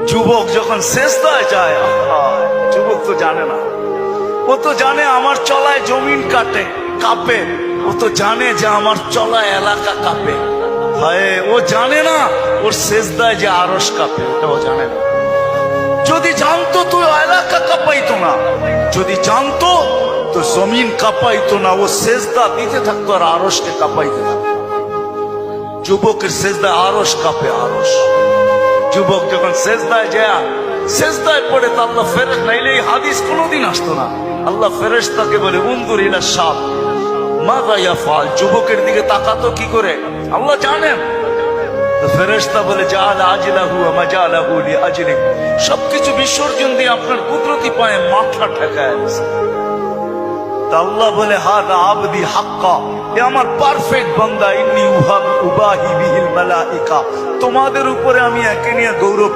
যুবক যখন সেজদায় যায়, যুবক তো জানে না, ও তো জানে আমার চলায় জমিন কাঁপে, ও তো জানে যে আমার চলায় এলাকা কাঁপে। হায়, ও জানে না ওর সেজদায় যে আরশ কাঁপে, ওটা ও জানে না। যদি জানতো তো এলাকা কাঁপাইতো না, যদি জানতো তো জমিন কাঁপাইতো না, ও সেজদা দিতে থাকতো আর আরশকে কাঁপাইতে থাকতো। যুবকের সেজদায় আরশ কাঁপে, আরশ। যুবক যখন সেজদায় পড়ে তো আল্লাহ ফেরেশতা, নাইলে এই হাদিস কোনোদিন আসতো না। আল্লাহ ফেরেশতাকে বলে উনজুর ইলা শাব মাযা ইয়াফআল, যুবকের দিকে তাকাতো কি করে আল্লাহ জানেন। তো ফেরেশতা বলে জাআলা আজলাহু ওয়া মাজালাহু লিআজলিক, সবকিছু বিসর্জন দিয়ে আপনার কুদরতি পায়ে মাথা ঠেকায় দিয়েছে। তা আল্লাহ বলে হাদা আবদি হাক্কা, এ আমার পারফেক্ট বান্দা, ইন্নী উবাহি বিহিল মালাইকা, তোমাদের উপরে আমি একে নিয়ে গৌরব